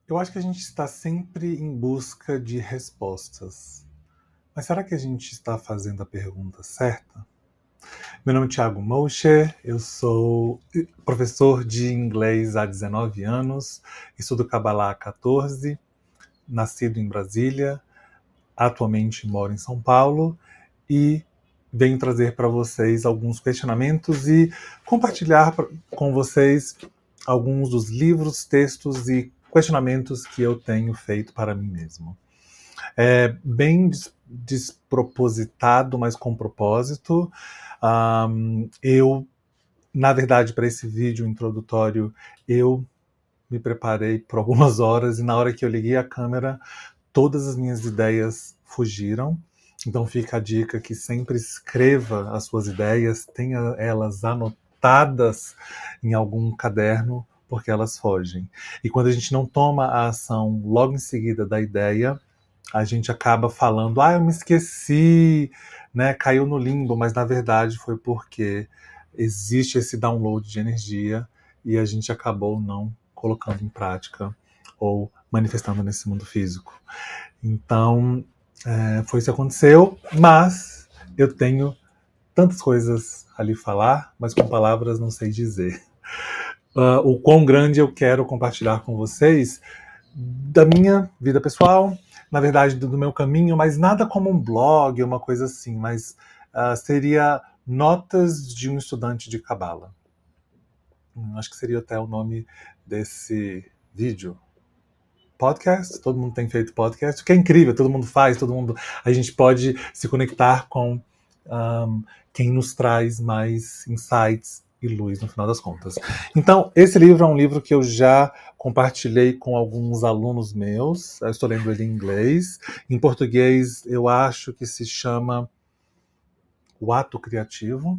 Eu acho que a gente está sempre em busca de respostas. Mas será que a gente está fazendo a pergunta certa? Meu nome é Thiago Mosher, eu sou professor de inglês há 19 anos, estudo Kabbalah há 14, nascido em Brasília, atualmente moro em São Paulo e venho trazer para vocês alguns questionamentos e compartilhar com vocês alguns dos livros, textos e questionamentos que eu tenho feito para mim mesmo. É bem despropositado, mas com propósito. Na verdade, para esse vídeo introdutório, eu me preparei por algumas horas e na hora que eu liguei a câmera, todas as minhas ideias fugiram. Então fica a dica que sempre escreva as suas ideias, tenha elas anotadas em algum caderno, porque elas fogem. E quando a gente não toma a ação logo em seguida da ideia, a gente acaba falando, eu me esqueci, né? Caiu no limbo, mas na verdade foi porque existe esse download de energia e a gente acabou não colocando em prática ou manifestando nesse mundo físico. Então, foi isso que aconteceu, mas eu tenho tantas coisas a lhe falar, mas com palavras não sei dizer. O quão grande eu quero compartilhar com vocês da minha vida pessoal, na verdade do meu caminho, mas nada como um blog, uma coisa assim, mas seria Notas de um Estudante de Cabala. Acho que seria até o nome desse vídeo. Podcast, todo mundo tem feito podcast, o que é incrível, todo mundo faz, a gente pode se conectar com quem nos traz mais insights e luz no final das contas. Então, esse livro é um livro que eu já compartilhei com alguns alunos meus, eu estou lendo ele em inglês, em português eu acho que se chama O Ato Criativo,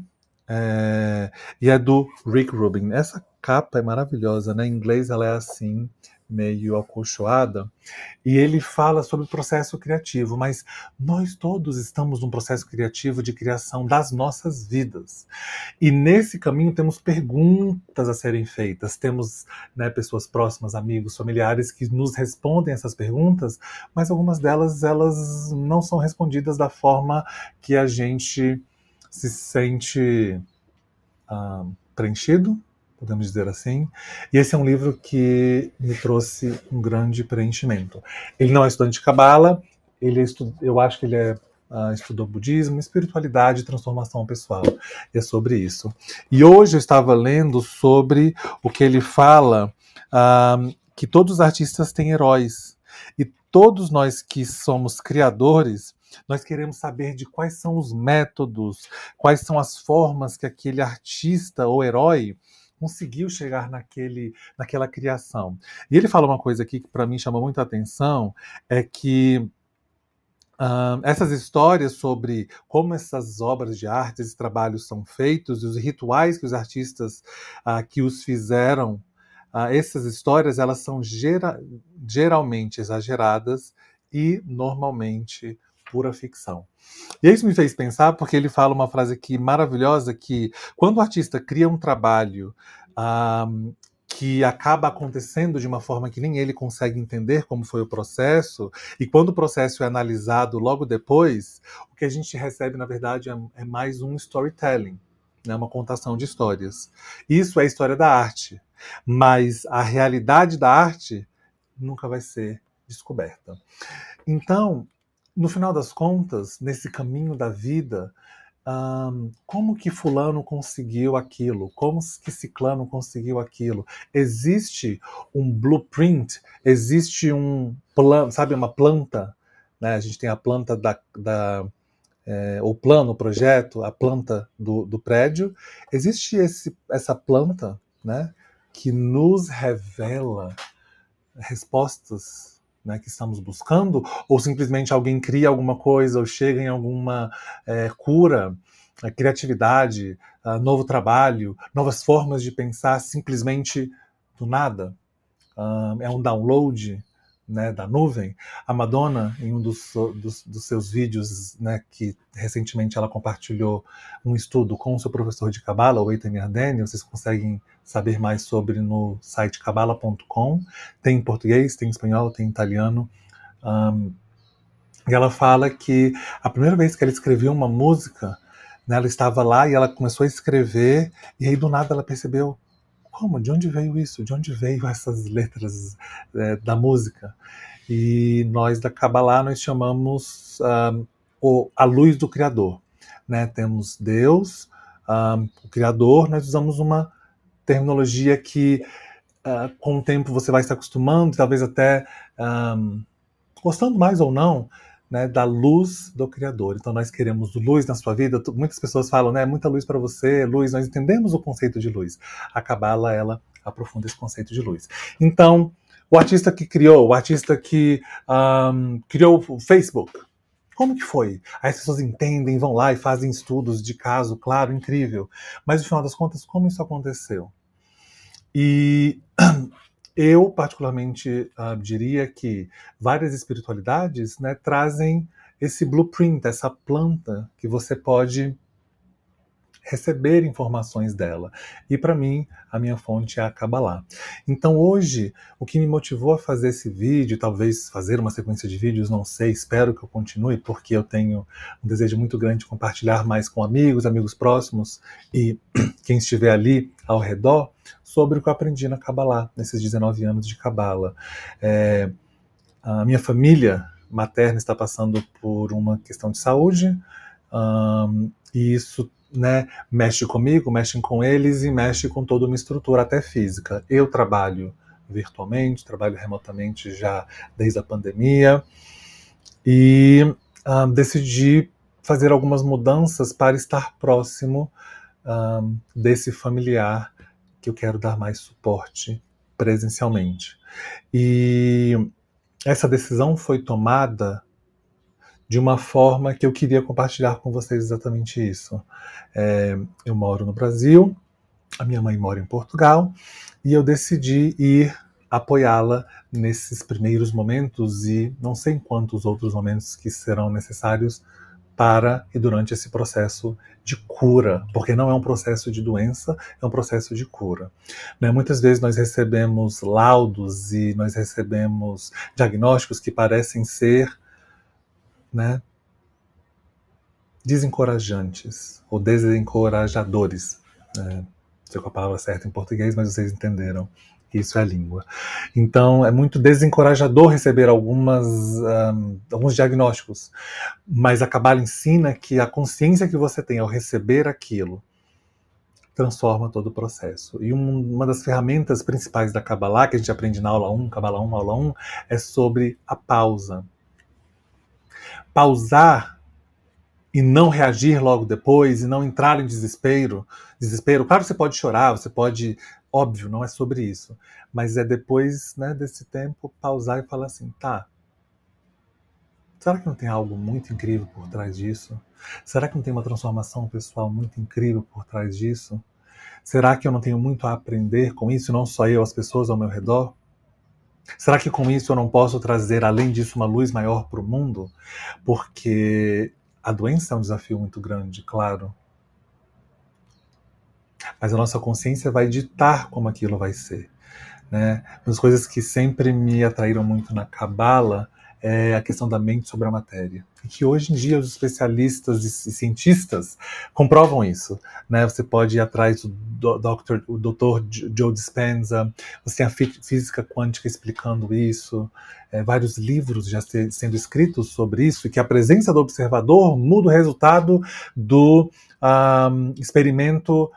e é do Rick Rubin. Essa capa é maravilhosa, né? Em inglês ela é assim, meio acolchoada, e ele fala sobre o processo criativo, mas nós todos estamos num processo criativo de criação das nossas vidas. E nesse caminho temos perguntas a serem feitas, temos, né, pessoas próximas, amigos, familiares que nos respondem essas perguntas, mas algumas delas elas não são respondidas da forma que a gente se sente preenchido, podemos dizer assim. E esse é um livro que me trouxe um grande preenchimento. Ele não é estudante de Kabbalah, eu acho que ele estudou budismo, espiritualidade e transformação pessoal. E é sobre isso. E hoje eu estava lendo sobre o que ele fala, que todos os artistas têm heróis. E todos nós que somos criadores, nós queremos saber de quais são os métodos, quais são as formas que aquele artista ou herói conseguiu chegar naquela criação. E ele fala uma coisa aqui que para mim chamou muita atenção, é que essas histórias sobre como essas obras de arte, esses trabalhos são feitos, e os rituais que os artistas que os fizeram, essas histórias elas são geralmente exageradas e normalmente pura ficção. E isso me fez pensar, porque ele fala uma frase aqui maravilhosa, que quando o artista cria um trabalho que acaba acontecendo de uma forma que nem ele consegue entender como foi o processo, e quando o processo é analisado logo depois, o que a gente recebe, na verdade, é mais um storytelling, né, uma contação de histórias. Isso é a história da arte, mas a realidade da arte nunca vai ser descoberta. Então, no final das contas, nesse caminho da vida, como que fulano conseguiu aquilo? Como que ciclano conseguiu aquilo? Existe um blueprint? Existe um plano, sabe, uma planta? Né? A gente tem a planta o plano, o projeto, a planta do prédio. Existe essa planta, né, que nos revela respostas, né, que estamos buscando, ou simplesmente alguém cria alguma coisa, ou chega em alguma cura, criatividade, novo trabalho, novas formas de pensar simplesmente do nada? É um download? né, da nuvem. A Madonna, em um dos seus vídeos, né, que recentemente ela compartilhou um estudo com o seu professor de Cabala, o Eitan Yardeni, vocês conseguem saber mais sobre no site cabala.com, tem em português, tem em espanhol, tem em italiano, e ela fala que a primeira vez que ela escreveu uma música, né, ela estava lá e ela começou a escrever, e aí do nada ela percebeu: como? De onde veio isso? De onde veio essas letras da música? E nós da Kabbalah nós chamamos a luz do Criador. Né? Temos Deus, o Criador, nós usamos uma terminologia que com o tempo você vai se acostumando, talvez até gostando mais ou não, né, da luz do Criador. Então nós queremos luz na sua vida. Muitas pessoas falam, né, muita luz para você, luz. Nós entendemos o conceito de luz. A Kabbalah, ela aprofunda esse conceito de luz. Então, o artista que criou, criou o Facebook, como que foi? Aí as pessoas entendem, vão lá e fazem estudos de caso, claro, incrível. Mas no final das contas, como isso aconteceu? E eu, particularmente, diria que várias espiritualidades, né, trazem esse blueprint, essa planta que você pode receber informações dela. E para mim, a minha fonte é a Kabbalah. Então hoje, o que me motivou a fazer esse vídeo, talvez fazer uma sequência de vídeos, não sei, espero que eu continue, porque eu tenho um desejo muito grande de compartilhar mais com amigos próximos e quem estiver ali ao redor, sobre o que eu aprendi na Kabbalah, nesses 19 anos de Kabbalah. A minha família materna está passando por uma questão de saúde, e isso, né, mexe comigo, mexe com eles e mexe com toda uma estrutura, até física. Eu trabalho virtualmente, trabalho remotamente já desde a pandemia e decidi fazer algumas mudanças para estar próximo desse familiar que eu quero dar mais suporte presencialmente. E essa decisão foi tomada de uma forma que eu queria compartilhar com vocês exatamente isso. Eu moro no Brasil, a minha mãe mora em Portugal, e eu decidi ir apoiá-la nesses primeiros momentos e não sei em quantos outros momentos que serão necessários para e durante esse processo de cura, porque não é um processo de doença, é um processo de cura. Né? Muitas vezes nós recebemos laudos e nós recebemos diagnósticos que parecem ser, né, desencorajantes ou desencorajadores. Não sei qual a palavra certa em português, mas vocês entenderam. Isso é a língua. Então, é muito desencorajador receber alguns diagnósticos, mas a Kabbalah ensina que a consciência que você tem ao receber aquilo transforma todo o processo. E uma das ferramentas principais da Kabbalah, que a gente aprende na aula 1, Kabbalah 1, aula 1, é sobre a pausa. Pausar e não reagir logo depois, e não entrar em desespero. Claro que você pode chorar, você pode... Óbvio, não é sobre isso. Mas é depois, né, desse tempo, pausar e falar assim, tá, será que não tem algo muito incrível por trás disso? Será que não tem uma transformação pessoal muito incrível por trás disso? Será que eu não tenho muito a aprender com isso, não só eu, as pessoas ao meu redor? Será que com isso eu não posso trazer, além disso, uma luz maior para o mundo? Porque a doença é um desafio muito grande, claro. Mas a nossa consciência vai ditar como aquilo vai ser. Né? Uma das coisas que sempre me atraíram muito na Kabbalah é a questão da mente sobre a matéria. E que hoje em dia os especialistas e cientistas comprovam isso. Né? Você pode ir atrás do Dr. Joe Dispenza, você tem a física quântica explicando isso, vários livros já sendo escritos sobre isso, e que a presença do observador muda o resultado do experimento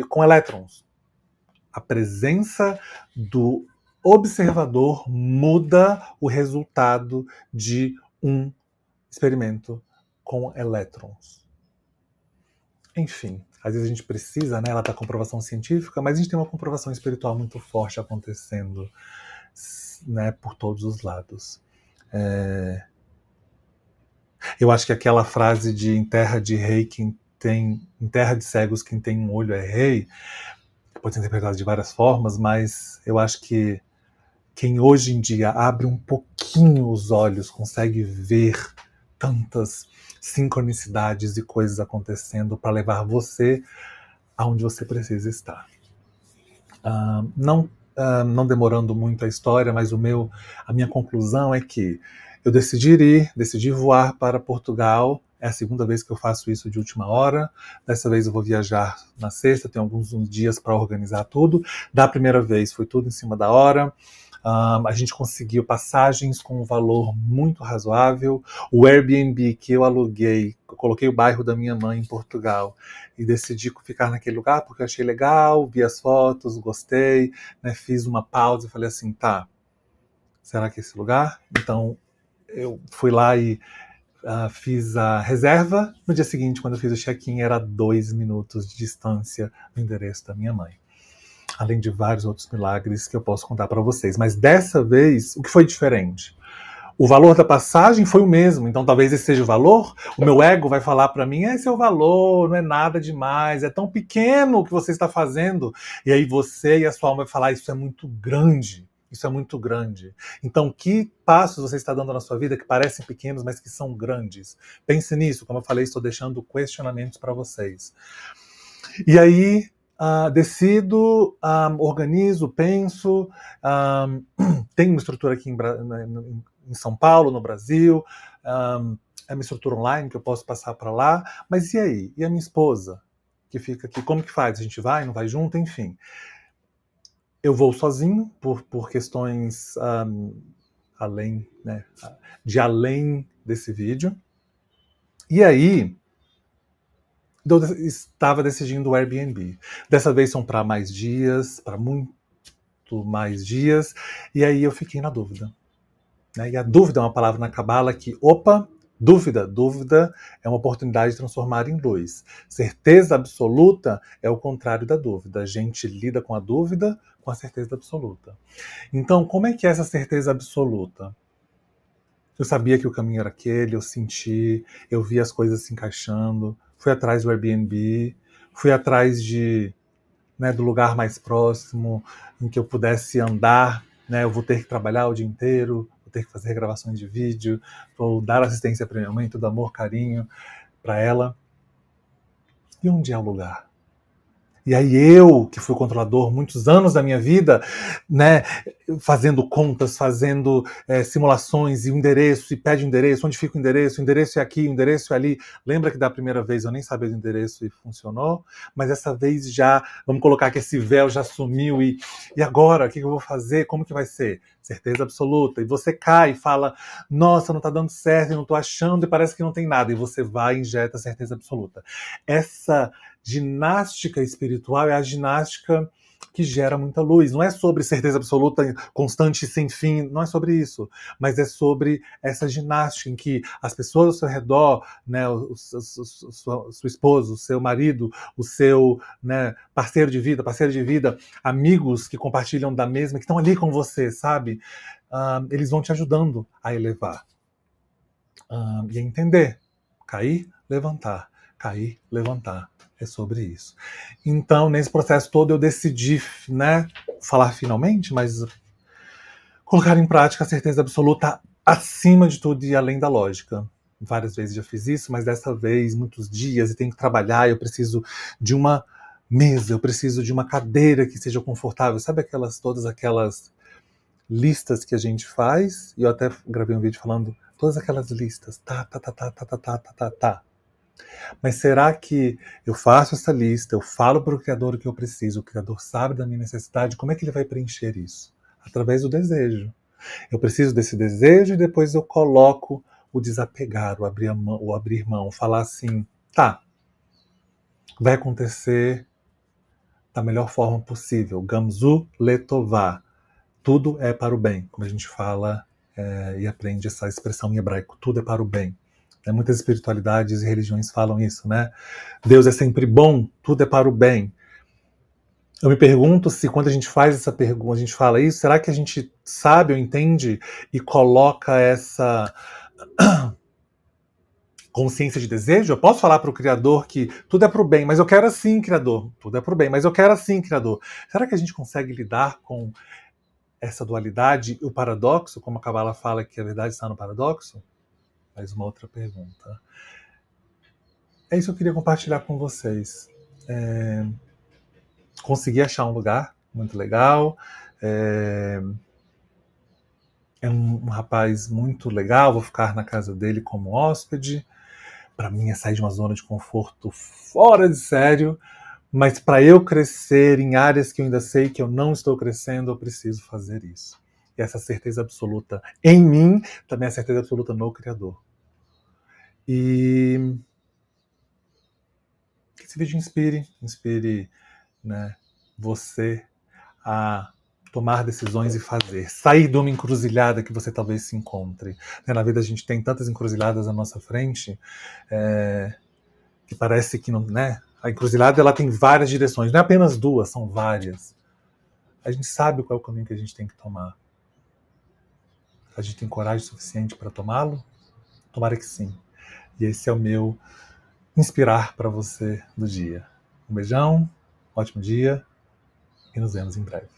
com elétrons. A presença do observador muda o resultado de um experimento com elétrons. Enfim, às vezes a gente precisa, né, ela da comprovação científica, mas a gente tem uma comprovação espiritual muito forte acontecendo, né, por todos os lados. Eu acho que aquela frase de em terra de rei, em terra de cegos quem tem um olho é rei, pode ser interpretado de várias formas, mas eu acho que Quem hoje em dia abre um pouquinho os olhos consegue ver tantas sincronicidades e coisas acontecendo para levar você aonde você precisa estar. Não demorando muito a história, mas a minha conclusão é que eu decidi voar para Portugal. É a segunda vez que eu faço isso de última hora. Dessa vez eu vou viajar na sexta, tenho alguns dias para organizar tudo. Da primeira vez foi tudo em cima da hora. A gente conseguiu passagens com um valor muito razoável. O Airbnb que eu aluguei, eu coloquei o bairro da minha mãe em Portugal e decidi ficar naquele lugar porque eu achei legal, vi as fotos, gostei, né, fiz uma pausa e falei assim, tá, será que é esse lugar? Então eu fui lá e fiz a reserva. No dia seguinte, quando eu fiz o check-in, era 2 minutos de distância do endereço da minha mãe. Além de vários outros milagres que eu posso contar para vocês. Mas dessa vez, o que foi diferente? O valor da passagem foi o mesmo, então talvez esse seja o valor. O meu ego vai falar para mim, esse é o valor, não é nada demais, é tão pequeno o que você está fazendo. E aí você e a sua alma vai falar, isso é muito grande. Isso é muito grande. Então, que passos você está dando na sua vida que parecem pequenos, mas que são grandes? Pense nisso, como eu falei, estou deixando questionamentos para vocês. E aí, decido, organizo, penso, tenho uma estrutura aqui em São Paulo, no Brasil, é uma estrutura online que eu posso passar para lá, mas e aí? E a minha esposa, que fica aqui, como que faz? A gente vai, não vai junto? Enfim. Eu vou sozinho, por questões além desse vídeo. E aí, eu estava decidindo o Airbnb. Dessa vez são para mais dias, para muito mais dias, e aí eu fiquei na dúvida. Né? E a dúvida é uma palavra na Cabala que, dúvida é uma oportunidade de transformar em luz. Certeza absoluta é o contrário da dúvida. A gente lida com a dúvida com a certeza absoluta. Então, como é que é essa certeza absoluta? Eu sabia que o caminho era aquele, eu senti, eu vi as coisas se encaixando, fui atrás do Airbnb, fui atrás do lugar mais próximo, em que eu pudesse andar, né? Eu vou ter que trabalhar o dia inteiro, vou ter que fazer gravações de vídeo, vou dar assistência para minha mãe, todo amor, carinho para ela. E onde é o lugar? E aí eu, que fui controlador muitos anos da minha vida, né, fazendo contas, fazendo simulações, e o endereço, e pede o endereço, onde fica o endereço é aqui, o endereço é ali. Lembra que da primeira vez eu nem sabia o endereço e funcionou? Mas essa vez já, vamos colocar que esse véu já sumiu, e agora, o que eu vou fazer? Como que vai ser? Certeza absoluta. E você cai e fala, nossa, não está dando certo, eu não estou achando, e parece que não tem nada. E você vai e injeta certeza absoluta. Essa ginástica espiritual é a ginástica que gera muita luz. Não é sobre certeza absoluta, constante e sem fim, não é sobre isso, mas é sobre essa ginástica em que as pessoas ao seu redor, né, seu esposo, o seu marido, o seu, né, parceiro de vida, amigos que compartilham da mesma, que estão ali com você, sabe? Eles vão te ajudando a elevar. E a entender. Cair, levantar. Cair, levantar. É sobre isso. Então, nesse processo todo, eu decidi, né, falar finalmente, mas colocar em prática a certeza absoluta acima de tudo e além da lógica. Várias vezes já fiz isso, mas dessa vez, muitos dias, e tenho que trabalhar, eu preciso de uma mesa, eu preciso de uma cadeira que seja confortável. Sabe todas aquelas listas que a gente faz? E eu até gravei um vídeo falando todas aquelas listas. Tá. Mas será que eu faço essa lista, eu falo para o Criador o que eu preciso, o Criador sabe da minha necessidade, como é que ele vai preencher isso? Através do desejo. Eu preciso desse desejo e depois eu coloco o desapegar, o abrir mão, falar assim, tá, vai acontecer da melhor forma possível. Gamzu letová. Tudo é para o bem, como a gente fala e aprende essa expressão em hebraico, tudo é para o bem. Muitas espiritualidades e religiões falam isso, né? Deus é sempre bom, tudo é para o bem. Eu me pergunto se quando a gente faz essa pergunta, a gente fala isso, será que a gente sabe ou entende e coloca essa consciência de desejo? Eu posso falar para o Criador que tudo é para o bem, mas eu quero assim, Criador. Tudo é para o bem, mas eu quero assim, Criador. Será que a gente consegue lidar com essa dualidade, o paradoxo, como a Kabbalah fala que a verdade está no paradoxo? Mais uma outra pergunta. É isso que eu queria compartilhar com vocês. Consegui achar um lugar muito legal. É um rapaz muito legal, vou ficar na casa dele como hóspede. Para mim é sair de uma zona de conforto fora de sério, mas para eu crescer em áreas que eu ainda sei que eu não estou crescendo, eu preciso fazer isso. E essa certeza absoluta em mim, também é a certeza absoluta no Criador. E que esse vídeo inspire, né, você a tomar decisões e fazer. Sair de uma encruzilhada que você talvez se encontre. Na vida a gente tem tantas encruzilhadas à nossa frente, que parece que não, né? A encruzilhada ela tem várias direções, não é apenas duas, são várias. A gente sabe qual é o caminho que a gente tem que tomar. A gente tem coragem suficiente para tomá-lo? Tomara que sim. E esse é o meu inspirar para você do dia. Um beijão, ótimo dia e nos vemos em breve.